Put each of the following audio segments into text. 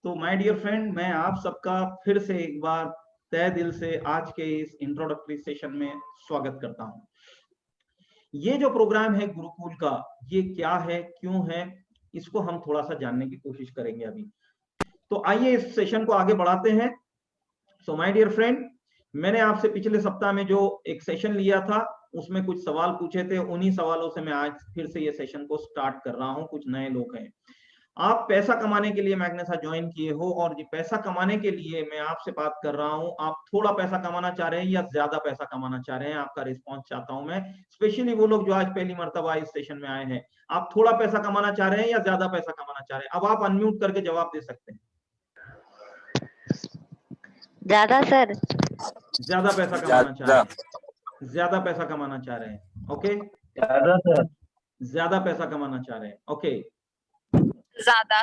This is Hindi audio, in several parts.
तो माय डियर फ्रेंड, मैं आप सबका फिर से एक बार तहे दिल से आज के इस इंट्रोडक्टरी सेशन में स्वागत करता हूं। ये जो प्रोग्राम है गुरुकुल का, ये क्या है, क्यों है, इसको हम थोड़ा सा जानने की कोशिश करेंगे अभी। तो आइए इस सेशन को आगे बढ़ाते हैं। सो माय डियर फ्रेंड, मैंने आपसे पिछले सप्ताह में जो एक सेशन लिया था उसमें कुछ सवाल पूछे थे, उन्हीं सवालों से मैं आज फिर से ये सेशन को स्टार्ट कर रहा हूं। कुछ नए लोग हैं, आप पैसा कमाने के लिए मैग्नेसा ज्वाइन किए हो और ये पैसा कमाने के लिए मैं आपसे बात कर रहा हूं। आप थोड़ा पैसा कमाना चाह रहे हैं या ज्यादा पैसा कमाना चाह रहे हैं, आपका रिस्पांस चाहता हूं मैं। स्पेशली वो लोग जो आज पहली मर्तबा इस सेशन में आए हैं, आप थोड़ा पैसा कमाना चाह रहे हैं या ज्यादा पैसा कमाना चाह रहे हैं? अब आप अनम्यूट करके जवाब दे सकते हैं। ज्यादा सर। ज्यादा पैसा कमाना चाह रहे हैं, ज्यादा पैसा कमाना चाह रहे हैं। ओके, ज्यादा सर। ज्यादा पैसा कमाना चाह रहे हैं। ओके, ज्यादा ज्यादा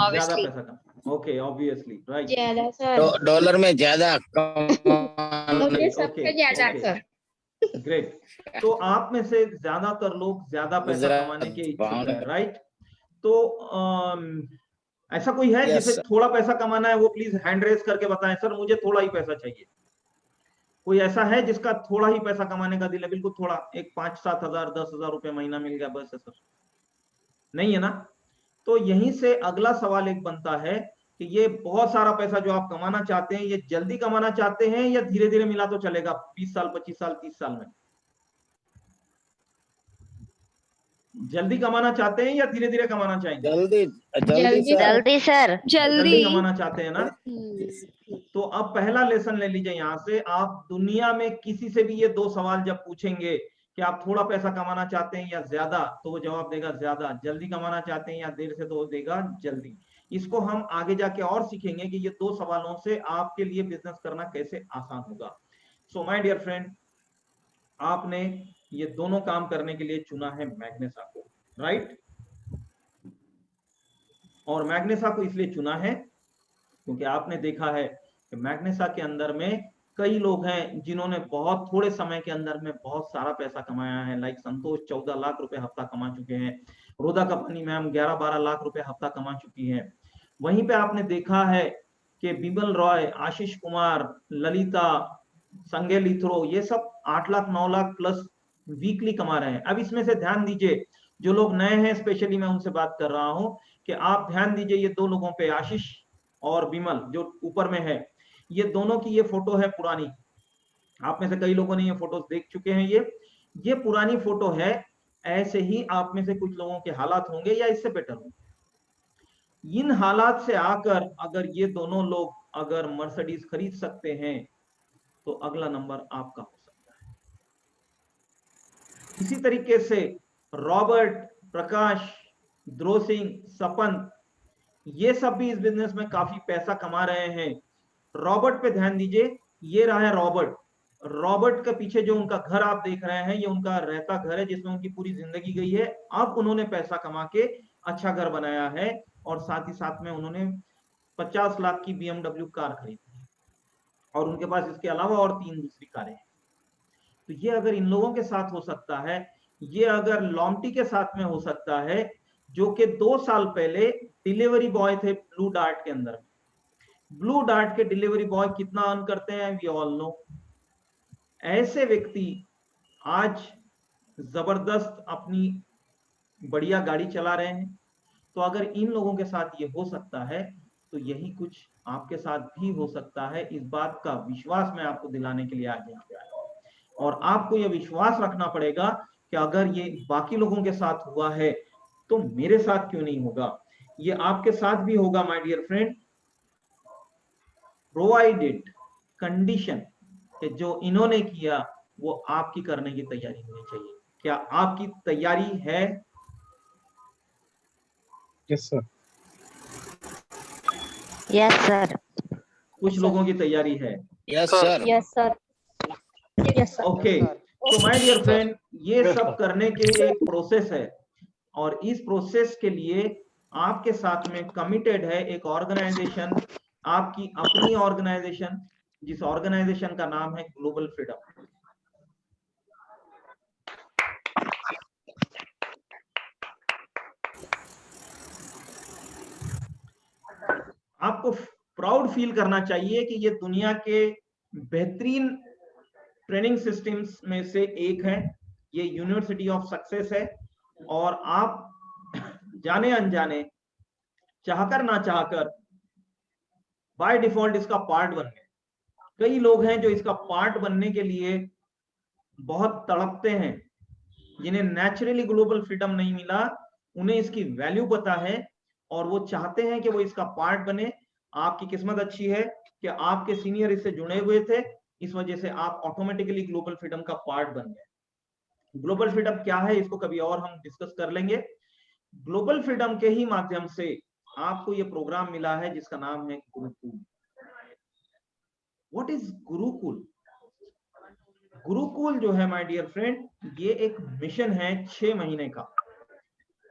obviously पैसा कम। Okay, obviously, right. ज्यादा सर। डॉलर में ज्यादा ओके, सबसे ज्यादा सर। ग्रेट। तो आप में से ज्यादातर लोग ज्यादा पैसा कमाने के इच्छुक हैं, राइट? तो ऐसा कोई है जिसे थोड़ा पैसा कमाना है? वो प्लीज हैंड रेज करके बताएं, सर मुझे थोड़ा ही पैसा चाहिए। कोई ऐसा है जिसका थोड़ा ही पैसा कमाने का दिल है? बिल्कुल थोड़ा, एक 5-7 हजार 10 हजार रुपए महीना मिल गया बस है सर? नहीं है ना? तो यहीं से अगला सवाल एक बनता है कि ये बहुत सारा पैसा जो आप कमाना चाहते हैं, ये जल्दी कमाना चाहते हैं या धीरे धीरे मिला तो चलेगा 20 साल 25 साल 30 साल में? जल्दी कमाना चाहते हैं या धीरे धीरे कमाना चाहेंगे? जल्दी जल्दी जल्दी सर। जल्दी कमाना चाहते हैं ना? तो अब पहला लेसन ले लीजिए यहाँ से। आप दुनिया में किसी से भी ये दो सवाल जब पूछेंगे कि आप थोड़ा पैसा कमाना चाहते हैं या ज्यादा, तो वो जवाब देगा ज्यादा। जल्दी कमाना चाहते हैं या देर से, तो वो देगा जल्दी। इसको हम आगे जाके और सीखेंगे कि ये दो सवालों से आपके लिए बिजनेस करना कैसे आसान होगा। सो माय डियर फ्रेंड, आपने ये दोनों काम करने के लिए चुना है मैग्नेसा को, राइट? और मैग्नेसा को इसलिए चुना है क्योंकि आपने देखा है कि मैग्नेसा के अंदर में कई लोग हैं जिन्होंने बहुत थोड़े समय के अंदर में बहुत सारा पैसा कमाया है। लाइक संतोष 14 लाख रुपए हफ्ता कमा चुके हैं, रोदा कपनी मैम 11-12 लाख रुपए हफ्ता कमा चुकी हैं। वहीं पे आपने देखा है कि बिमल रॉय, आशीष कुमार, ललिता, संगे लिथरो, ये सब 8 लाख 9 लाख प्लस वीकली कमा रहे हैं। अब इसमें से ध्यान दीजिए, जो लोग नए हैं स्पेशली मैं उनसे बात कर रहा हूं कि आप ध्यान दीजिए ये दो लोगों पे, आशीष और बिमल जो ऊपर में है, ये दोनों की ये फोटो है पुरानी। आप में से कई लोगों ने ये फोटोज देख चुके हैं। ये पुरानी फोटो है। ऐसे ही आप में से कुछ लोगों के हालात होंगे या इससे बेटर होंगे। इन हालात से आकर अगर ये दोनों लोग अगर मर्सिडीज खरीद सकते हैं तो अगला नंबर आपका हो सकता है। इसी तरीके से रॉबर्ट, प्रकाश, ध्रुव सिंह, सपन, ये सब भी इस बिजनेस में काफी पैसा कमा रहे हैं। रॉबर्ट पे ध्यान दीजिए, ये रहा है रॉबर्ट। रॉबर्ट के पीछे जो उनका घर आप देख रहे हैं, ये उनका रहता घर है जिसमें उनकी पूरी जिंदगी गई है। अब उन्होंने पैसा कमा के अच्छा घर बनाया है और साथ ही साथ में उन्होंने 50 लाख की BMW कार खरीदी है और उनके पास इसके अलावा और 3 दूसरी कारें हैं। तो ये अगर इन लोगों के साथ हो सकता है, ये अगर लॉन्टी के साथ में हो सकता है, जो कि 2 साल पहले डिलीवरी बॉय थे ब्लू डार्ट के अंदर। ब्लू डार्ट के डिलीवरी बॉय कितना अर्न करते हैं वी ऑल नो। ऐसे व्यक्ति आज जबरदस्त अपनी बढ़िया गाड़ी चला रहे हैं। तो अगर इन लोगों के साथ ये हो सकता है तो यही कुछ आपके साथ भी हो सकता है। इस बात का विश्वास मैं आपको दिलाने के लिए आज यहाँ पे आया हूं। और आपको यह विश्वास रखना पड़ेगा कि अगर ये बाकी लोगों के साथ हुआ है तो मेरे साथ क्यों नहीं होगा। ये आपके साथ भी होगा my dear friend, provided condition कि जो इन्होंने किया वो आपकी करने की तैयारी होनी चाहिए। क्या आपकी तैयारी है? Yes sir. Yes sir. कुछ लोगों की तैयारी है। Yes sir. Yes sir. Yes sir. Okay, तो माय डियर फ्रेंड, ये सब करने के लिए एक प्रोसेस है और इस प्रोसेस के लिए आपके साथ में कमिटेड है एक ऑर्गेनाइजेशन, आपकी अपनी ऑर्गेनाइजेशन, जिस ऑर्गेनाइजेशन का नाम है ग्लोबल फ्रीडम। आपको प्राउड फील करना चाहिए कि ये दुनिया के बेहतरीन ट्रेनिंग सिस्टम्स में से एक है, ये यूनिवर्सिटी ऑफ सक्सेस है, और आप जाने अनजाने, चाहकर ना चाहकर, बाय डिफॉल्ट इसका पार्ट बन गए। कई लोग हैं जो इसका पार्ट बनने के लिए बहुत तड़पते हैं, जिन्हें नेचुरली ग्लोबल फ्रीडम नहीं मिला, उन्हें इसकी वैल्यू पता है और वो चाहते हैं कि वो इसका पार्ट बने। आपकी किस्मत अच्छी है कि आपके सीनियर इससे जुड़े हुए थे, इस वजह से आप ऑटोमेटिकली ग्लोबल फ्रीडम का पार्ट बन गए। ग्लोबल फ्रीडम क्या है इसको कभी और हम डिस्कस कर लेंगे। ग्लोबल फ्रीडम के ही माध्यम से आपको ये प्रोग्राम मिला है जिसका नाम है गुरुकुल। What is Gurukul? गुरुकुल जो है माय डियर फ्रेंड, ये एक मिशन है 6 महीने का,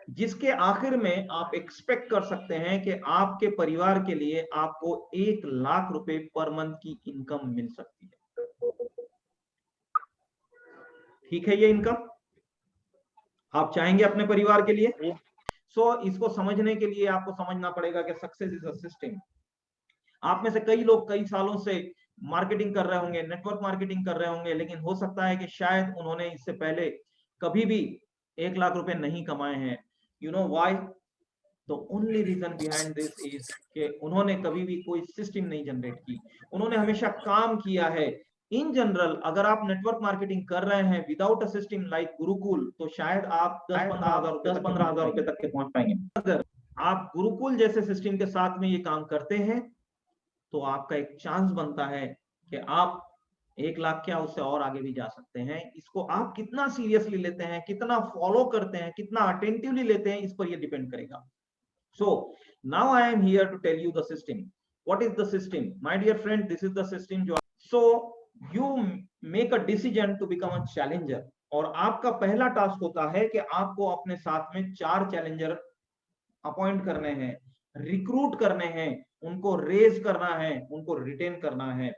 जिसके आखिर में आप एक्सपेक्ट कर सकते हैं कि आपके परिवार के लिए आपको 1 लाख रुपए पर मंथ की इनकम मिल सकती है। ठीक है, ये इनकम आप चाहेंगे अपने परिवार के लिए? सो इसको समझने के लिए आपको समझना पड़ेगा कि सक्सेस इज अ सिस्टम। आप में से कई लोग कई सालों से मार्केटिंग कर रहे होंगे, नेटवर्क मार्केटिंग कर रहे होंगे, लेकिन हो सकता है कि शायद उन्होंने इससे पहले कभी भी 1 लाख रुपए नहीं कमाए हैं। You know why? The only reason behind this is कि उन्होंने कभी भी कोई सिस्टम नहीं जनरेट की, उन्होंने हमेशा काम किया है। इन जनरल अगर आप नेटवर्क मार्केटिंग कर रहे हैं without a system like Gurukul, तो शायद आप 10-15 हजार रुपए तक के पहुंच पाएंगे। अगर आप गुरुकुल जैसे सिस्टम के साथ में ये काम करते हैं तो आपका एक चांस बनता है कि आप 1 लाख क्या उससे और आगे भी जा सकते हैं। इसको आप कितना सीरियसली लेते हैं, कितना फॉलो करते हैं, कितना अटेंटिवली लेते हैं, इस पर ये डिपेंड करेगा। So now I am here to tell you the system. What is the system? My dear friend, this is the system. So you make a decision to become a challenger. और आपका पहला टास्क होता है कि आपको अपने साथ में 4 चैलेंजर अपॉइंट करने हैं, रिक्रूट करने हैं, उनको रेज करना है, उनको रिटेन करना है।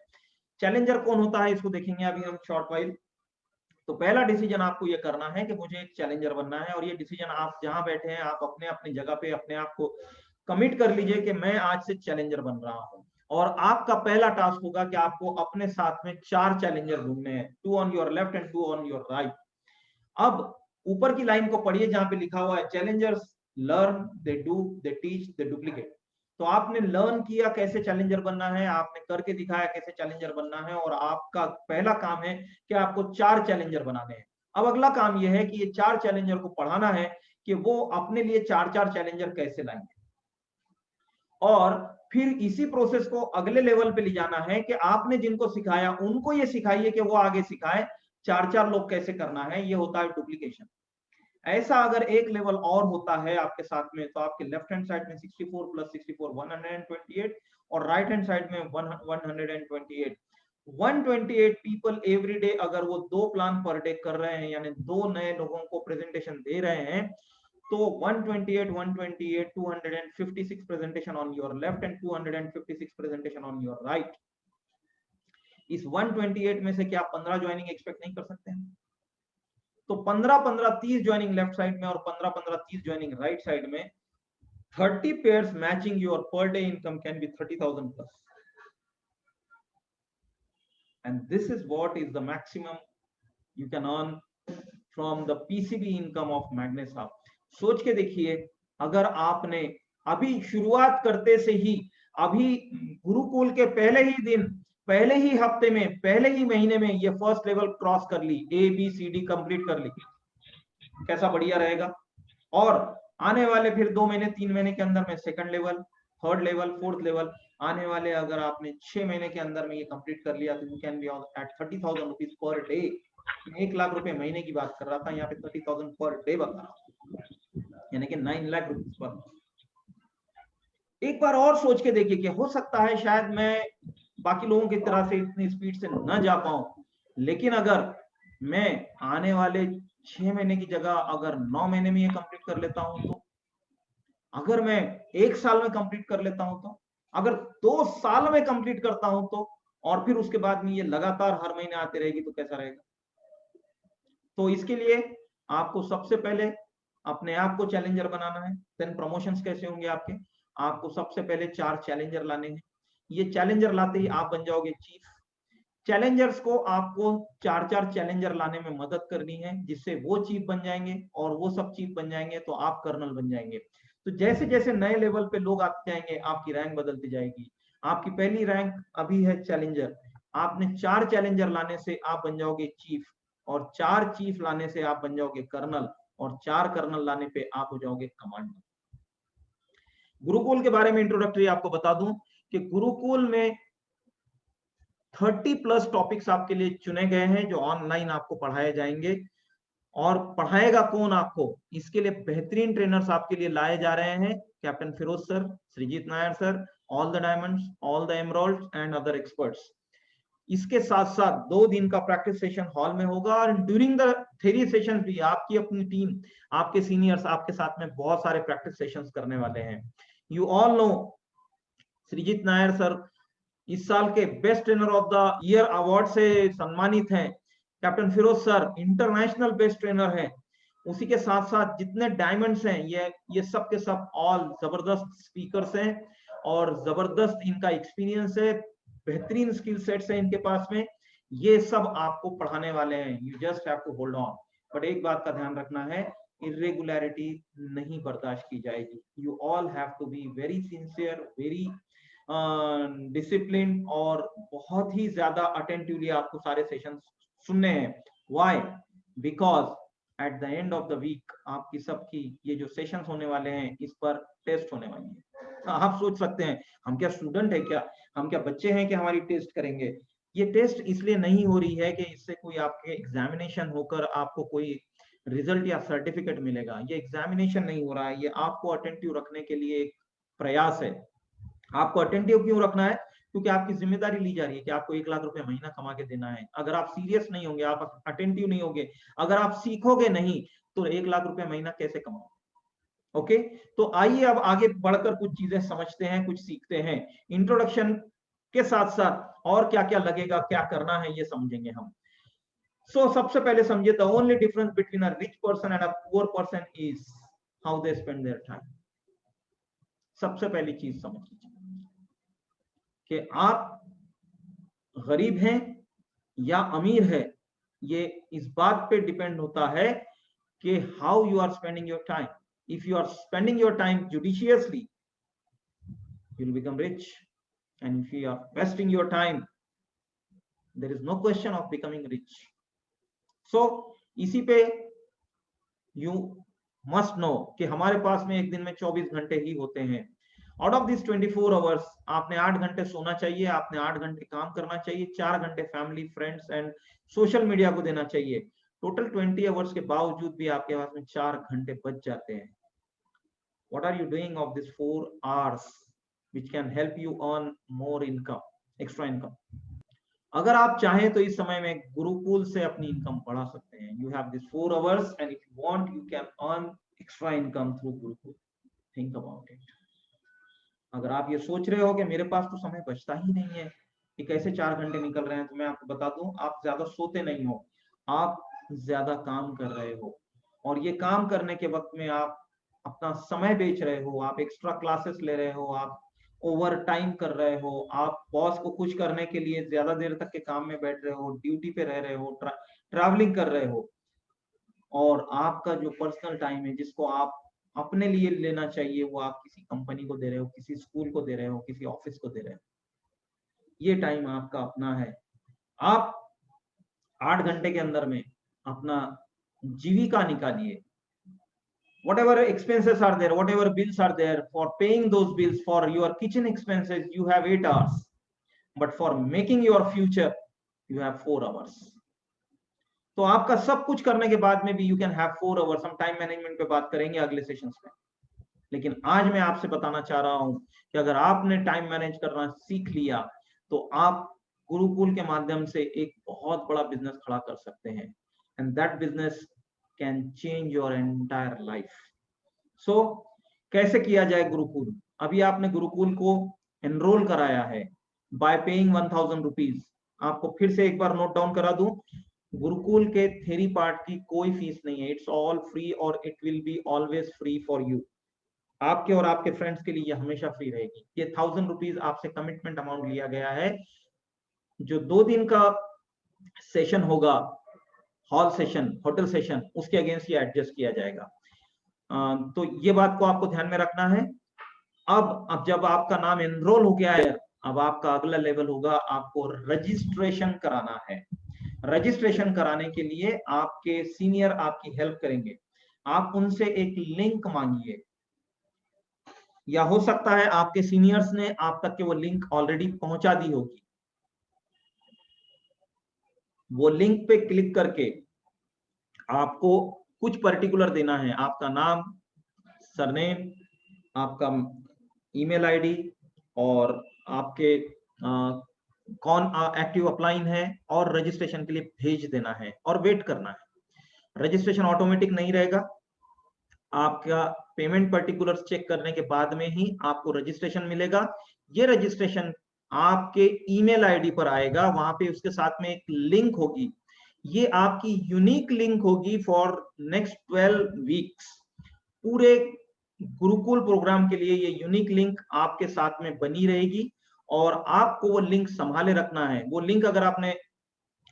चैलेंजर कौन होता है इसको देखेंगे अभी हम शॉर्ट वाइल। तो पहला डिसीजन आपको ये करना है कि मुझे एक चैलेंजर बनना है, और ये डिसीजन आप जहां बैठे हैं आप अपने अपनी जगह पे अपने आप को कमिट कर लीजिए कि मैं आज से चैलेंजर बन रहा हूं। और आपका पहला टास्क होगा कि आपको अपने साथ में 4 चैलेंजर ढूंढने हैं, 2 on your left and 2 on your right. अब ऊपर की लाइन को पढ़िए जहां पे लिखा हुआ है Challengers learn, they do, they teach, they duplicate. तो आपने लर्न किया कैसे चैलेंजर बनना है, आपने करके दिखाया कैसे चैलेंजर बनना है, और आपका पहला काम है कि आपको 4 चैलेंजर बनाने हैं। अब अगला काम यह है कि ये 4 चैलेंजर को पढ़ाना है कि वो अपने लिए 4-4 चैलेंजर कैसे लाएंगे, और फिर इसी प्रोसेस को अगले लेवल पे ले जाना है कि आपने जिनको सिखाया उनको ये सिखाइए कि वो आगे सिखाए 4-4 लोग कैसे करना है। ये होता है डुप्लीकेशन। ऐसा अगर एक लेवल और होता है आपके साथ में, तो आपके लेफ्ट हैंड साइड में 64 + 64 128, और राइट हैंड साइड में 128 128 पीपल एवरी डे। अगर वो 2 प्लान पर डे कर रहे हैं, यानी 2 नए लोगों को प्रेजेंटेशन दे रहे हैं, तो 128 128 256 presentation on your left and 256 presentation on your right. इस 128 में से क्या 15 ज्वाइनिंग एक्सपेक्ट नहीं कर सकते हैं? तो 15-15 30 ज्वाइनिंग लेफ्ट साइड में और 15-15 30 ज्वाइनिंग राइट साइड में, 30 pairs matching your per day income can be 30,000 plus, and this is what is the maximum you can earn from the PCB income of Magnus Hub. सोच के देखिए, अगर आपने अभी शुरुआत करते से ही, अभी गुरुकुल के पहले ही दिन, पहले ही हफ्ते में, पहले ही महीने में ये फर्स्ट लेवल क्रॉस कर ली, ABCD कंप्लीट कर ली, कैसा बढ़िया रहेगा। और आने वाले फिर 2 महीने 3 महीने के अंदर में second level, third level, fourth level आने वाले, अगर आपने 6 महीने के अंदर में ये कंप्लीट कर लिया तो you can be at 30,000 rupees per day. 1 lakh रुपए महीने की बात कर रहा था, यहाँ पे 30,000 पर डे बता रहा हूँ, यानी कि 9 लाख रुपीज पर। एक बार और सोच के देखिए कि हो सकता है शायद मैं बाकी लोगों की तरह से इतनी स्पीड से न जा पाऊं, लेकिन अगर मैं आने वाले 6 महीने की जगह अगर 9 महीने में ये कंप्लीट कर लेता हूं, तो अगर मैं 1 साल में कंप्लीट कर लेता हूं, तो अगर 2 साल में कंप्लीट करता हूं, तो और फिर उसके बाद में ये लगातार हर महीने आती रहेगी, तो कैसा रहेगा। तो इसके लिए आपको सबसे पहले अपने आप को चैलेंजर बनाना है। देन प्रमोशंस कैसे होंगे आपके, आपको सबसे पहले 4 चैलेंजर लाने हैं। ये चैलेंजर लाते ही आप बन जाओगे चीफ। चैलेंजर्स को आपको 4-4 चैलेंजर लाने में मदद करनी है, जिससे वो चीफ बन जाएंगे और वो सब चीफ बन जाएंगे तो आप कर्नल बन जाएंगे। तो जैसे जैसे नए लेवल पे लोग आते जाएंगे आपकी रैंक बदलती जाएगी। आपकी पहली रैंक अभी है चैलेंजर, आपने 4 चैलेंजर लाने से आप बन जाओगे चीफ, और 4 चीफ लाने से आप बन जाओगे कर्नल, और 4 कर्नल लाने पे आप हो जाओगे कमांडर। गुरुकुल के बारे में इंट्रोडक्टरी आपको बता दूं कि गुरुकुल में 30+ टॉपिक्स आपके लिए चुने गए हैं जो ऑनलाइन आपको पढ़ाए जाएंगे। और पढ़ाएगा कौन आपको, इसके लिए बेहतरीन ट्रेनर्स आपके लिए लाए जा रहे हैं। Captain Firoz sir, Sreejith Nair sir, all the diamonds, all the emeralds and other experts. इसके साथ साथ 2 दिन का प्रैक्टिस सेशन हॉल में होगा, और ड्यूरिंग द थ्योरी सेशन भी आपकी अपनी टीम, आपके सीनियर्स आपके साथ में बहुत सारे प्रैक्टिस सेशंस करने वाले हैं। You all know Sreejith Nair sir इस साल के best trainer of the year award से सम्मानित हैं। Captain Firoz sir international best trainer है। उसी के साथ साथ जितने डायमंड्स हैं ये सब के सब ऑल जबरदस्त स्पीकर्स हैं और जबरदस्त इनका एक्सपीरियंस है, बेहतरीन स्किल सेट्स हैं इनके पास में। ये सब आपको पढ़ाने वाले हैं, you just have to hold on. But एक बात का ध्यान रखना है, इरेगुलरिटी नहीं बर्दाश्त की जाएगी। You all have to be very sincere, very discipline, और बहुत ही ज्यादा अटेंटिवली आपको सारे सेशन सुनने हैं। Why? Because at the end of the week आपकी सबकी ये जो सेशंस होने वाले हैं इस पर टेस्ट होने वाली है। आप सोच सकते हैं हम क्या स्टूडेंट है क्या, हम क्या बच्चे हैं कि हमारी टेस्ट करेंगे। ये टेस्ट इसलिए नहीं हो रही है कि इससे कोई आपके एग्जामिनेशन होकर आपको कोई रिजल्ट या सर्टिफिकेट मिलेगा। ये एग्जामिनेशन नहीं हो रहा है, ये आपको अटेंटिव रखने के लिए एक प्रयास है। आपको अटेंटिव क्यों रखना है? क्योंकि आपकी जिम्मेदारी ली जा रही है कि आपको 1 लाख रुपए महीना कमा के देना है। अगर आप सीरियस नहीं होंगे, आप अटेंटिव नहीं होंगे, अगर आप सीखोगे नहीं तो 1 लाख रुपए महीना कैसे कमाओगे? ओके, तो आइए अब आगे बढ़कर कुछ चीजें समझते हैं, कुछ सीखते हैं। इंट्रोडक्शन के साथ साथ और क्या क्या लगेगा, क्या करना है, ये समझेंगे हम। सो सबसे पहले समझिए, the only difference between a rich person and a poor person is how they spend their time. सबसे पहली चीज समझ लीजिए कि आप गरीब हैं या अमीर है, ये इस बात पे डिपेंड होता है कि how you are spending your time. If you are spending your time judiciously, you will become rich, and if you are wasting your time, there is no question of becoming rich. So इसी पे you must know कि हमारे पास में एक दिन में 24 घंटे ही होते हैं। आउट ऑफ दिस 24 आवर्स आपने 8 घंटे सोना चाहिए, आपने 8 घंटे काम करना चाहिए, 4 घंटे family, friends and social media को देना चाहिए। टोटल 20 आवर्स के बावजूद भी आपके पास में 4 घंटे बच जाते हैं। What are you doing of these 4 hours which can help you earn more income, extra income? अगर आप चाहें तो इस समय में गुरुकुल से अपनी इनकम बढ़ा सकते हैं। You have these 4 hours and if you want you can earn extra income through Gurukul. Think about it. अगर आप ये सोच रहे हो कि मेरे पास तो समय बचता ही नहीं है, कि कैसे 4 घंटे निकल रहे हैं, तो मैं आपको बता दूं, आप ज्यादा सोते नहीं हो, आप ज्यादा काम कर रहे हो। और ये काम करने के वक्त में आप अपना समय बेच रहे हो, आप एक्स्ट्रा क्लासेस ले रहे हो, आप ओवर टाइम कर रहे हो, आप बॉस को खुश करने के लिए ज्यादा देर तक के काम में बैठ रहे हो, ड्यूटी पे रह रहे हो, ट्रैवलिंग कर रहे हो, और आपका जो पर्सनल टाइम है जिसको आप अपने लिए लेना चाहिए वो आप किसी कंपनी को दे रहे हो, किसी स्कूल को दे रहे हो, किसी ऑफिस को दे रहे हो। ये टाइम आपका अपना है। आप 8 घंटे के अंदर में अपना जीविका निकालिए। Whatever expenses are there, whatever bills are there, for paying those bills, for your kitchen expenses, you have 8 hours. But for making your future, you have 4 hours. तो आपका सब कुछ करने के बाद में भी you can have 4 hours. हम टाइम मैनेजमेंट पे बात करेंगे अगले सेशंस में। लेकिन आज मैं आपसे बताना चाह रहा हूं कि अगर आपने टाइम मैनेज करना सीख लिया तो आप गुरुकुल के माध्यम से एक बहुत बड़ा बिजनेस खड़ा कर सकते हैं। And that business can change your entire life. So कैसे किया जाए गुरुकुल? अभी आपने गुरुकुल को एनरोल कराया है बाय पेइंग 1000 रुपीज। आपको फिर से एक बार नोट डाउन करा दूं, गुरुकुल के थ्योरी पार्ट की कोई फीस नहीं है। इट्स ऑल फ्री और it will be always free for you. आपके और आपके फ्रेंड्स के लिए ये हमेशा फ्री रहेगी। ये 1000 रुपीज आपसे कमिटमेंट अमाउंट लिया गया है। जो 2 दिन का सेशन होगा, हॉल सेशन, होटल सेशन, उसके अगेंस्ट ये एडजस्ट किया जाएगा। तो ये बात को आपको ध्यान में रखना है। अब जब आपका नाम एनरोल हो गया है, अब आपका अगला लेवल होगा, आपको रजिस्ट्रेशन कराना है। रजिस्ट्रेशन कराने के लिए आपके सीनियर आपकी हेल्प करेंगे। आप उनसे एक लिंक मांगिए, या हो सकता है आपके सीनियर्स ने आप तक के वो लिंक ऑलरेडी पहुंचा दी होगी। वो लिंक पे क्लिक करके आपको कुछ पर्टिकुलर देना है, आपका नाम, सरनेम, आपका ईमेल आईडी, और आपके कौन एक्टिव अपलाइन है, और रजिस्ट्रेशन के लिए भेज देना है और वेट करना है। रजिस्ट्रेशन ऑटोमेटिक नहीं रहेगा, आपका पेमेंट पर्टिकुलर्स चेक करने के बाद में ही आपको रजिस्ट्रेशन मिलेगा। ये रजिस्ट्रेशन आपके ईमेल आईडी पर आएगा, वहां पे उसके साथ में एक लिंक होगी। ये आपकी यूनिक लिंक होगी फॉर नेक्स्ट 12 वीक्स। पूरे गुरुकुल प्रोग्राम के लिए ये यूनिक लिंक आपके साथ में बनी रहेगी, और आपको वो लिंक संभाले रखना है। वो लिंक अगर आपने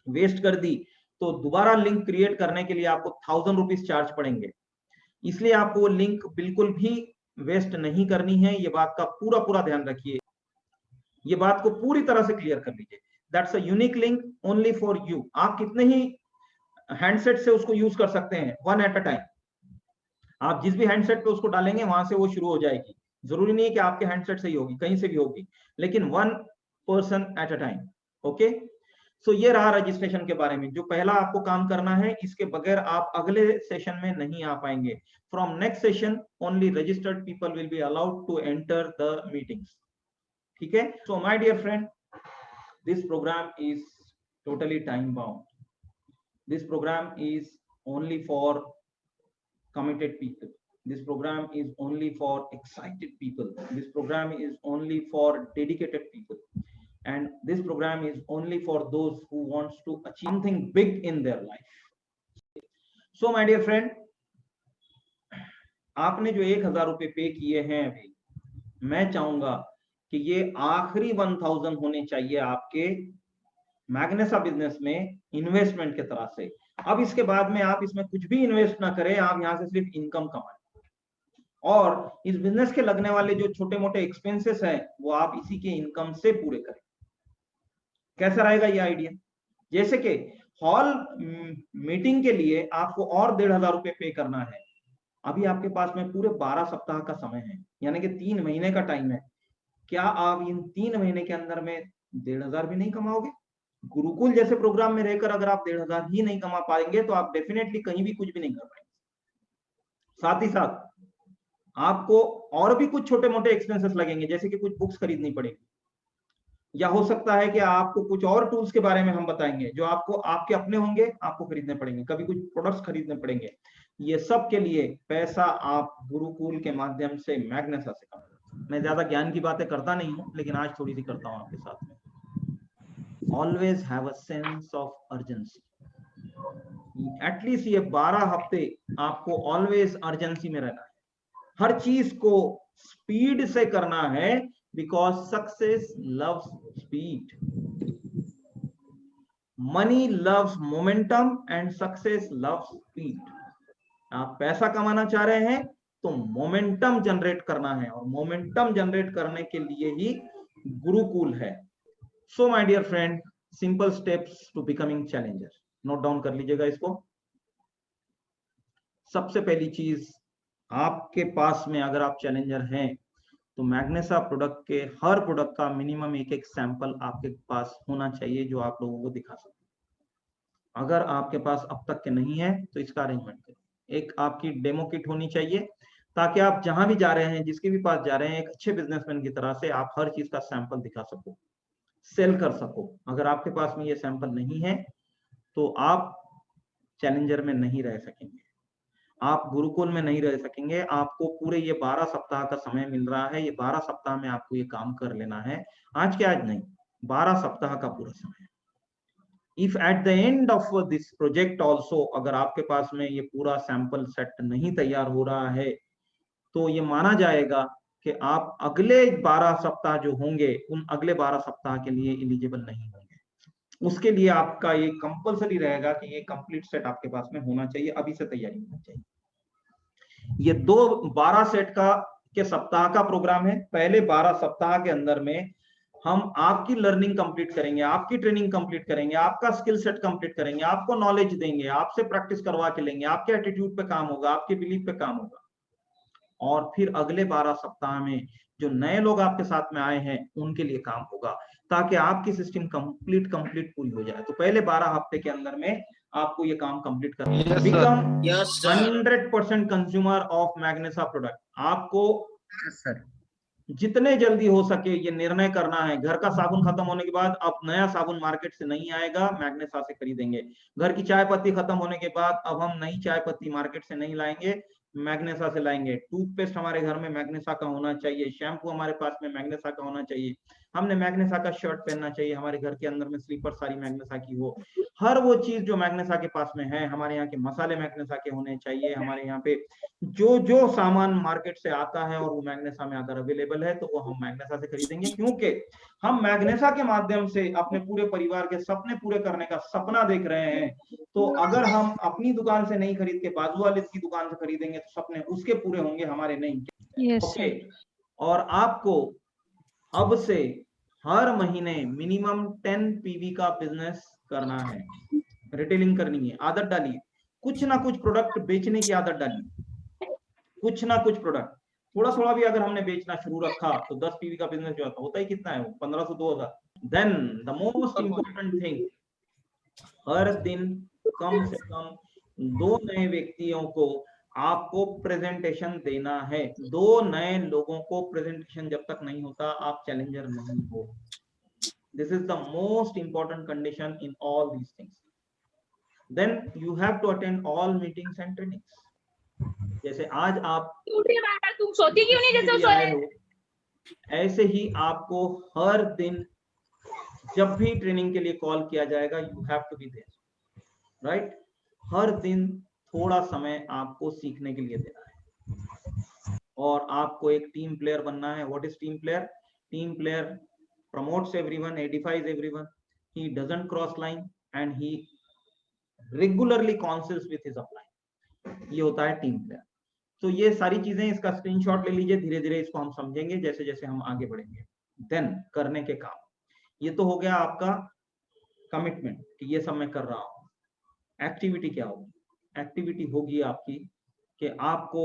वेस्ट कर दी तो दोबारा लिंक क्रिएट करने के लिए आपको 1000 रुपीज चार्ज पड़ेंगे। इसलिए आपको वो लिंक बिल्कुल भी वेस्ट नहीं करनी है। ये बात का पूरा ध्यान रखिए, ये बात को पूरी तरह से क्लियर कर लीजिए। That's a unique link only for you. आप कितने ही हैंडसेट से उसको यूज कर सकते हैं, वन एट अ टाइम। आप जिस भी हैंडसेट पे उसको डालेंगे वहां से वो शुरू हो जाएगी। जरूरी नहीं है कि आपके हैंडसेट से ही होगी, कहीं से भी होगी, लेकिन 1 person at a time. Okay, so ये रहा रजिस्ट्रेशन के बारे में। जो पहला आपको काम करना है, इसके बगैर आप अगले सेशन में नहीं आ पाएंगे। From next session only registered people will be allowed to enter the meetings. ठीक है, so my dear friend, this programme is totally time bound. This programme is only for committed people. This program is only for excited people. This program is only for dedicated people. And this program is only for those who wants to achieve something big in their life. So my dear friend, आपने जो 1000 रुपए पे किए हैं अभी, मैं चाहूंगा कि ये आखिरी 1000 होने चाहिए आपके मैग्नेसा बिजनेस में इन्वेस्टमेंट की तरह से। अब इसके बाद में आप इसमें कुछ भी इन्वेस्ट ना करें, आप यहां से सिर्फ इनकम कमाएं, और इस बिजनेस के लगने वाले जो छोटे मोटे एक्सपेंसेस हैं वो आप इसी के इनकम से पूरे करें। कैसा रहेगा ये आइडिया? जैसे कि हॉल मीटिंग के लिए आपको और 1500 रुपए पे करना है। अभी आपके पास में पूरे 12 सप्ताह का समय है, यानी कि 3 महीने का टाइम है। क्या आप इन 3 महीने के अंदर में 1500 भी नहीं कमाओगे? गुरुकुल जैसे प्रोग्राम में रहकर अगर आप 1500 ही नहीं कमा पाएंगे तो आप डेफिनेटली कहीं भी कुछ भी नहीं कर पाएंगे। साथ ही साथ आपको और भी कुछ छोटे मोटे एक्सपेंसेस लगेंगे, जैसे कि कुछ बुक्स खरीदनी पड़ेगी, या हो सकता है कि आपको कुछ और टूल्स के बारे में हम बताएंगे जो आपको आपके अपने होंगे, आपको खरीदने पड़ेंगे, कभी कुछ प्रोडक्ट्स खरीदने पड़ेंगे। ये सब के लिए पैसा आप गुरुकुल के माध्यम से मैग्नेसा से कमाएंगे। मैं ज्यादा ज्ञान की बातें करता नहीं हूं, लेकिन आज थोड़ी सी करता हूं आपके साथ में। Always have a sense of urgency. At least ये 12 हफ्ते आपको ऑलवेज अर्जेंसी में रहना है, हर चीज को स्पीड से करना है, because success loves speed, money loves momentum and success loves speed. आप पैसा कमाना चाह रहे हैं तो मोमेंटम जनरेट करना है, और मोमेंटम जनरेट करने के लिए ही गुरुकुल है। So my dear friend, simple steps to becoming challenger, note down कर लीजिएगा इसको। सबसे पहली चीज, आपके पास में अगर आप चैलेंजर हैं तो मैग्नेसा प्रोडक्ट के हर प्रोडक्ट का मिनिमम एक सैंपल आपके पास होना चाहिए जो आप लोगों को दिखा सके। अगर आपके पास अब तक के नहीं है तो इसका अरेंजमेंट करें। एक आपकी डेमो किट होनी चाहिए, ताकि आप जहां भी जा रहे हैं, जिसके भी पास जा रहे हैं, एक अच्छे बिजनेसमैन की तरह से आप हर चीज का सैंपल दिखा सको, सेल कर सको। अगर आपके पास में ये सैंपल नहीं है तो आप चैलेंजर में नहीं रह सकेंगे, आप गुरुकुल में नहीं रह सकेंगे। आपको पूरे ये 12 सप्ताह का समय मिल रहा है, ये 12 सप्ताह में आपको ये काम कर लेना है, आज के आज नहीं, 12 सप्ताह का पूरा समय। If at the end of this project also अगर आपके पास में ये पूरा सैंपल सेट नहीं तैयार हो रहा है तो ये माना जाएगा कि आप अगले 12 सप्ताह जो होंगे उन अगले 12 सप्ताह के लिए एलिजिबल नहीं होंगे। उसके लिए आपका ये कंपलसरी रहेगा कि ये कंप्लीट सेट आपके पास में होना चाहिए, अभी से तैयारी होनी चाहिए। ये 12 सेट के सप्ताह का प्रोग्राम है। पहले 12 सप्ताह के अंदर में हम आपकी लर्निंग कंप्लीट करेंगे, आपकी ट्रेनिंग कंप्लीट करेंगे, आपका स्किल सेट कंप्लीट करेंगे, आपको नॉलेज देंगे, आपसे प्रैक्टिस करवा के लेंगे, आपके एटीट्यूड पे काम होगा, आपके बिलीफ पे काम होगा। और फिर अगले 12 सप्ताह में जो नए लोग आपके साथ में आए हैं उनके लिए काम होगा, ताकि आपकी सिस्टम कंप्लीट पूरी हो जाए। तो पहले 12 हफ्ते के अंदर में आपको ये काम कंप्लीट करना है। Become Yes, sir. 100% consumer of Magnesa product. आपको सर जितने जल्दी हो सके ये निर्णय करना है। घर का साबुन खत्म होने के बाद अब नया साबुन मार्केट से नहीं आएगा, मैग्नेसा से खरीदेंगे। घर की चाय पत्ती खत्म होने के बाद अब हम नई चाय पत्ती मार्केट से नहीं लाएंगे, मैग्नेसा से लाएंगे। टूथपेस्ट हमारे घर में मैग्नेसा का होना चाहिए, शैम्पू हमारे पास में मैग्नेसा का होना चाहिए, हमने मैग्नेसा का शर्ट पहनना चाहिए, हमारे घर के अंदर में स्लीपर सारी मैग्नेसा की हो। हर वो चीज जो मैग्नेसा के पास में है, हमारे यहाँ के मसाले मैग्नेसा के होने चाहिए। हमारे यहाँ पे जो जो सामान मार्केट से आता है और वो मैग्नेसा में अगर अवेलेबल है तो वो हम मैग्नेसा से खरीदेंगे, क्योंकि हम मैग्नेसा के माध्यम से अपने पूरे परिवार के सपने पूरे करने का सपना देख रहे हैं। तो अगर हम अपनी दुकान से नहीं खरीद के बाजू वाले की दुकान से खरीदेंगे तो सपने उसके पूरे होंगे, हमारे नहीं। ओके। और आपको अब से हर महीने मिनिमम 10 पीवी का बिजनेस करना है, रिटेलिंग करनी है। आदत डालिए, कुछ ना कुछ प्रोडक्ट बेचने की आदत डालिए, कुछ ना कुछ प्रोडक्ट। थोड़ा थोड़ा भी अगर हमने बेचना शुरू रखा तो 10 पीवी का बिजनेस जो होता ही कितना है, 1500 2000। Then the most important thing, हर दिन कम से कम 2 नए व्यक्तियों को आपको प्रेजेंटेशन देना है। 2 नए लोगों को प्रेजेंटेशन जब तक नहीं होता आप चैलेंजर नहीं हो। This is the most important condition in all these things. Then you have to attend all meetings and trainings. जैसे आज आप तुम सोती क्यों नहीं जैसे सो आए रहे? हो, ऐसे ही आपको हर दिन जब भी ट्रेनिंग के लिए कॉल किया जाएगा you have to be there, right. हर दिन थोड़ा समय आपको सीखने के लिए देना है और आपको एक टीम प्लेयर बनना है। What is team player? Team player promotes everyone, एडिफाइज everyone, he doesn't cross line and he regularly councils with his upline. ये होता है टीम प्लेयर। तो ये सारी चीजें, इसका स्क्रीनशॉट ले लीजिए, धीरे धीरे इसको हम समझेंगे जैसे जैसे हम आगे बढ़ेंगे। देन करने के काम, ये तो हो गया आपका कमिटमेंट कि ये सब मैं कर रहा हूं। एक्टिविटी क्या होगी? एक्टिविटी होगी आपकी कि आपको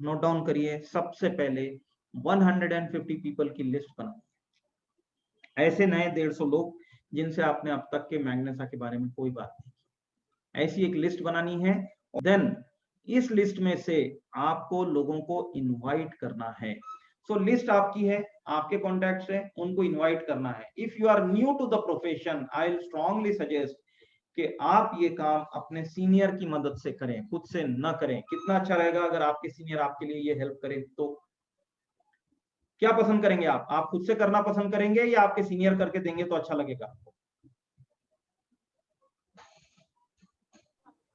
नोट डाउन करिए, सबसे पहले 150 पीपल की लिस्ट बनाओ, ऐसे नए 150 लोग जिनसे आपने अब तक के मैग्नेसा के बारे में कोई बात नहीं की, ऐसी एक लिस्ट बनानी है। देन इस लिस्ट में से आपको लोगों को इनवाइट करना है। सो लिस्ट आपकी है, आपके कॉन्टैक्ट्स है, उनको इनवाइट करना है। If you are new to the profession, I will strongly suggest कि आप ये काम अपने सीनियर की मदद से करें, खुद से न करें। कितना अच्छा रहेगा अगर आपके सीनियर आपके लिए ये हेल्प करें। तो क्या पसंद करेंगे आप खुद से करना पसंद करेंगे या आपके सीनियर करके देंगे तो अच्छा लगेगा आपको?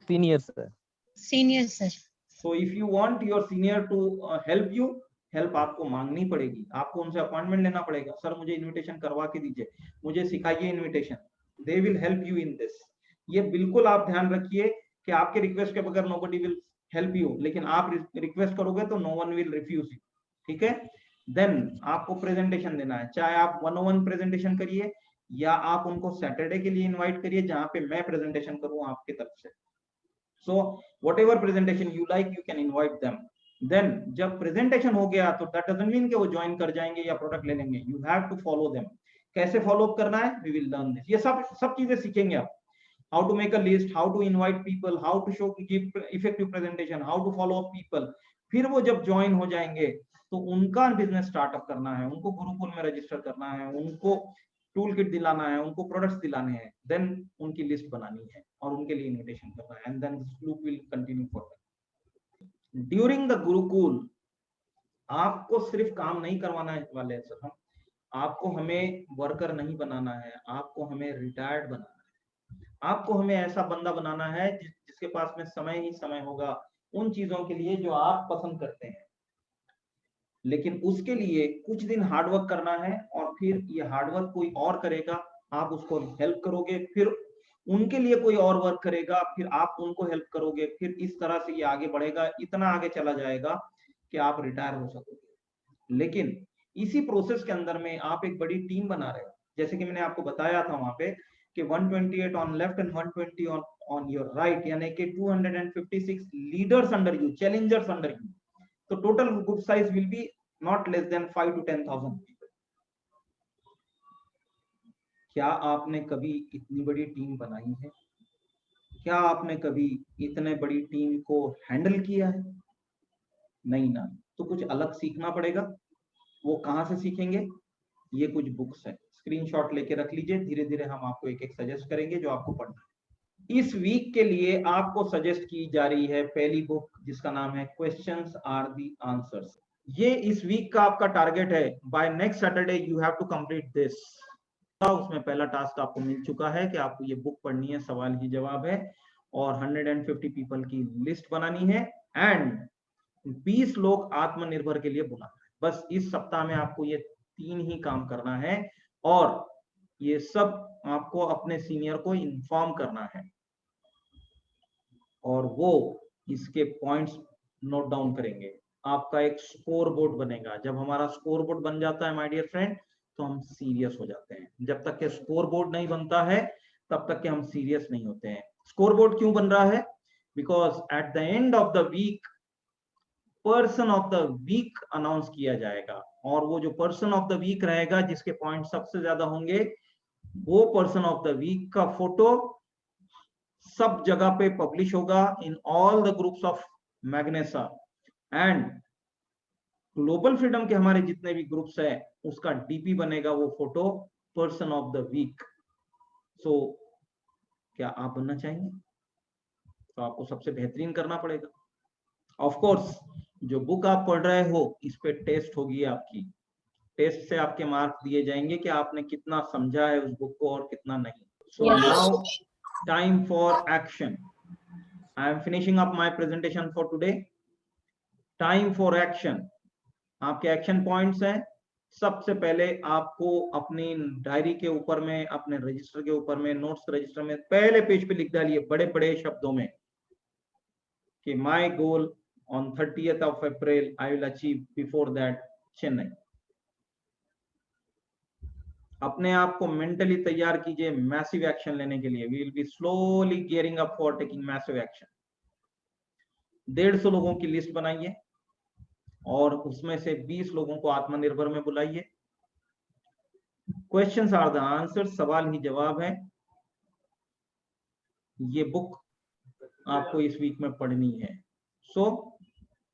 Senior sir. Senior sir. So if you want your senior to help you, help आपको मांगनी पड़ेगी, आपको उनसे अपॉइंटमेंट लेना पड़ेगा। सर मुझे इनविटेशन करवा के दीजिए, मुझे सिखाइए invitation. They will help you in this. ये बिल्कुल आप ध्यान रखिए कि आपके रिक्वेस्ट के बगैर नोबडी विल हेल्प यू, लेकिन आप रिक्वेस्ट करोगे तो no one will refuse you, ठीक है। देन आपको प्रेजेंटेशन देना है, चाहे आप 101 प्रेजेंटेशन करिए या आप उनको सैटरडे के लिए इनवाइट करिए जहां पे मैं प्रेजेंटेशन करूं आपकी तरफ से। So whatever presentation you like you can invite them. Then जब प्रेजेंटेशन हो गया तो दैट डजंट मीन कि वो ज्वाइन कर जाएंगे या प्रोडक्ट ले लेंगे। You have to follow them. कैसे फॉलो अप करना है, वी विल लर्न दिस। ये सब चीजें सीखेंगे आप। How to make a list, how to invite people, how to give effective presentation, how to follow up people। फिर वो जब ज्वाइन हो जाएंगे तो उनका बिजनेस स्टार्टअप करना है, उनको गुरुकुल में रजिस्टर करना है, उनको टूल किट दिलाना है, उनको प्रोडक्ट्स दिलाने हैं, देन उनकी लिस्ट बनानी है और उनके लिए इनविटेशन करना है, and then this loop will continue forward. During the Gurukul आपको सिर्फ काम नहीं करवाना है वाले हैं सर हम, आपको हमें वर्कर नहीं बनाना है, आपको हमें रिटायर्ड बनाना है। आपको हमें ऐसा बंदा बनाना है जिसके पास में समय ही समय होगा उन चीजों के लिए जो आप पसंद करते हैं। लेकिन उसके लिए कुछ दिन हार्डवर्क करना है और फिर ये हार्डवर्क कोई और करेगा, आप उसको हेल्प करोगे, फिर उनके लिए कोई और वर्क करेगा, फिर आप उनको हेल्प करोगे, फिर इस तरह से ये आगे बढ़ेगा, इतना आगे चला जाएगा कि आप रिटायर हो सकोगे। लेकिन इसी प्रोसेस के अंदर में आप एक बड़ी टीम बना रहे हो, जैसे कि मैंने आपको बताया था वहां पे कि 128 on left and 120 on your right, यानी कि 256 leaders under you, challengers under you. तो total group size will be not less than 5 to 10,000 people. क्या आपने कभी इतनी बड़ी टीम बनाई है? क्या आपने कभी इतने बड़ी टीम को हैंडल किया है? नहीं ना। तो कुछ अलग सीखना पड़ेगा। वो कहां से सीखेंगे? ये कुछ बुक्स है, स्क्रीनशॉट लेके रख लीजिए, धीरे धीरे हम आपको एक एक सजेस्ट करेंगे जो आपको पढ़ना है। इस वीक के लिए आपको सजेस्ट की जा रही है पहली बुक, जिसका नाम है क्वेश्चंस आर द आंसर्स। ये इस वीक का आपका टारगेट है, by next Saturday you have to complete this. उसमें पहला टास्क आपको मिल चुका है कि आपको ये बुक पढ़नी है, सवाल ही जवाब है, और 150 पीपल की लिस्ट बनानी है एंड 20 लोग आत्मनिर्भर के लिए बुलाना है। बस इस सप्ताह में आपको ये 3 ही काम करना है और ये सब आपको अपने सीनियर को इन्फॉर्म करना है और वो इसके पॉइंट्स नोट डाउन करेंगे। आपका एक स्कोर बोर्ड बनेगा। जब हमारा स्कोर बोर्ड बन जाता है माय डियर फ्रेंड, तो हम सीरियस हो जाते हैं। जब तक के स्कोर बोर्ड नहीं बनता है तब तक के हम सीरियस नहीं होते हैं। स्कोर बोर्ड क्यों बन रहा है? Because at the end of the week person of the week announce किया जाएगा और वो जो पर्सन ऑफ द वीक रहेगा, जिसके पॉइंट सबसे ज्यादा होंगे, वो पर्सन ऑफ द वीक का फोटो सब जगह पे पब्लिश होगा in all the groups of Magnesa and global freedom के हमारे जितने भी ग्रुप्स है उसका डीपी बनेगा वो photo person of the week. So क्या आप बनना चाहेंगे? तो आपको सबसे बेहतरीन करना पड़ेगा। ऑफ कोर्स जो बुक आप पढ़ रहे हो इस पे टेस्ट होगी आपकी। टेस्ट से आपके मार्क्स दिए जाएंगे कि आपने कितना समझा है उस बुक को और कितना नहीं। So now time for action. I am finishing up my presentation for today. Time for action. आपके एक्शन पॉइंट्स हैं। सबसे पहले आपको अपनी डायरी के ऊपर में, अपने रजिस्टर के ऊपर में, नोट्स रजिस्टर में पहले पेज पे लिख डालिए बड़े बड़े शब्दों में कि my goal on 30th of April I will achieve before that Chennai. अपने आप को मेंटली तैयार कीजिए मैसिव एक्शन लेने के लिए। We will be slowly gearing up for taking massive action. 150 लोगों की लिस्ट बनाइए और उसमें से 20 लोगों को आत्मनिर्भर में बुलाइए। क्वेश्चंस आर द आंसर्स, सवाल ही जवाब है। ये बुक आपको इस वीक में पढ़नी है। सो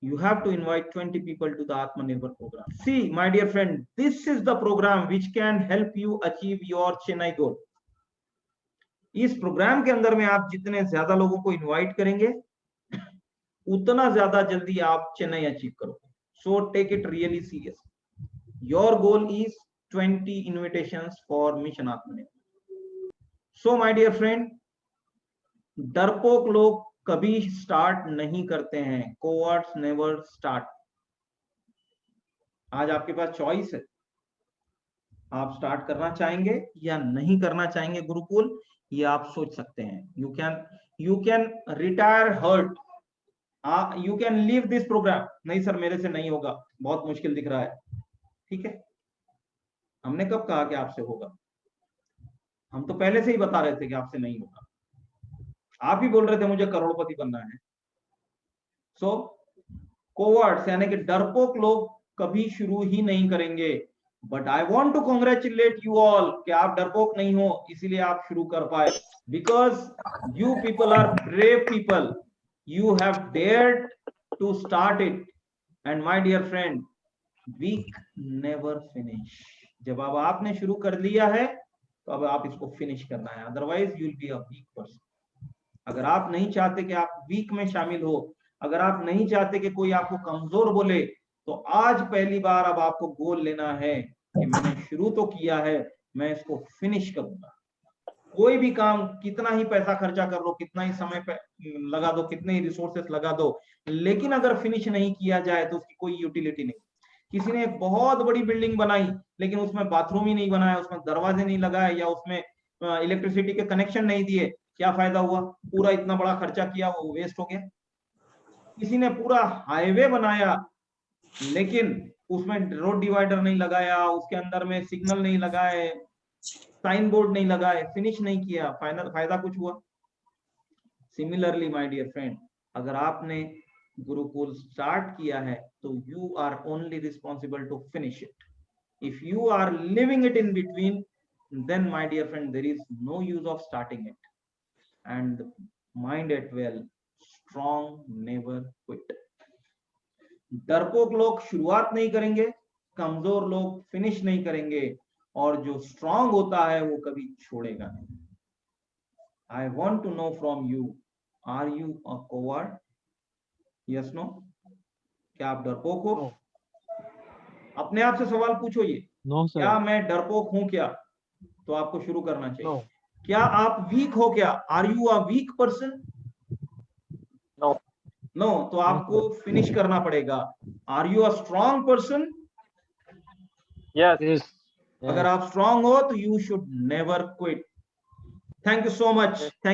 you have to invite 20 people to the Atmanirbhar program. See, my dear friend, this is the program which can help you achieve your Chennai goal. इस प्रोग्राम के अंदर में आप जितने ज्यादा लोगों को इनवाइट करेंगे उतना ज्यादा जल्दी आप चेन्नई अचीव करोगे। So take it really serious. Your goal is 20 invitations for Mission Atmanirbhar. So my dear friend, डरपोक लोग कभी स्टार्ट नहीं करते हैं। कोवर्ट्स नेवर स्टार्ट। आज आपके पास चॉइस है, आप स्टार्ट करना चाहेंगे या नहीं करना चाहेंगे गुरुकुल, ये आप सोच सकते हैं। You can retire hurt, you can leave this programme. नहीं सर मेरे से नहीं होगा, बहुत मुश्किल दिख रहा है। ठीक है, हमने कब कहा कि आपसे होगा? हम तो पहले से ही बता रहे थे कि आपसे नहीं होगा। आप ही बोल रहे थे मुझे करोड़पति बनना है। सो कोवर्ट्स यानी कि डरपोक लोग कभी शुरू ही नहीं करेंगे। But I want to congratulate you all कि आप डरपोक नहीं हो, इसीलिए आप शुरू कर पाए। Because you people are brave people, you have dared to start it and my dear friend, weak never finish. जब अब आपने शुरू कर लिया है तो अब आप इसको फिनिश करना है, otherwise you will be a weak person. अगर आप नहीं चाहते कि आप वीक में शामिल हो, अगर आप नहीं चाहते कि कोई आपको कमजोर बोले, तो आज पहली बार अब आपको गोल लेना है कि मैंने शुरू तो किया है, मैं इसको फिनिश करूंगा। कोई भी काम कितना ही पैसा खर्चा कर लो, कितना ही समय लगा दो, कितने ही रिसोर्सेस लगा दो, लेकिन अगर फिनिश नहीं किया जाए तो उसकी कोई यूटिलिटी नहीं। किसी ने एक बहुत बड़ी बिल्डिंग बनाई लेकिन उसमें बाथरूम ही नहीं बनाया, उसमें दरवाजे नहीं लगाए या उसमें इलेक्ट्रिसिटी के कनेक्शन नहीं दिए, क्या फायदा हुआ? पूरा इतना बड़ा खर्चा किया वो वेस्ट हो गया। किसी ने पूरा हाईवे बनाया लेकिन उसमें रोड डिवाइडर नहीं लगाया, उसके अंदर में सिग्नल नहीं लगाए, साइन बोर्ड नहीं लगाए, फिनिश नहीं किया, फायदा कुछ हुआ? सिमिलरली माय डियर फ्रेंड, अगर आपने गुरुकुल स्टार्ट किया है तो you are only responsible to finish it. If you are living it in between, then my dear friend there is no use of starting it. And mind it well, strong never quit. डरपोक लोग शुरुआत नहीं करेंगे, कमजोर लोग फिनिश नहीं करेंगे, और जो स्ट्रांग होता है वो कभी छोड़ेगा नहीं। I want to know from you, are you a coward? Yes, no? क्या आप डरपोक हो? अपने आप से सवाल पूछो ये, नो सर। क्या मैं डरपोक हूं क्या? तो आपको शुरू करना चाहिए। नो। क्या आप वीक हो क्या? Are you a weak person? No. No, तो आपको फिनिश करना पड़ेगा। Are you a strong person? Yes. अगर आप स्ट्रॉन्ग हो तो you should never quit. Thank you so much. Thank you.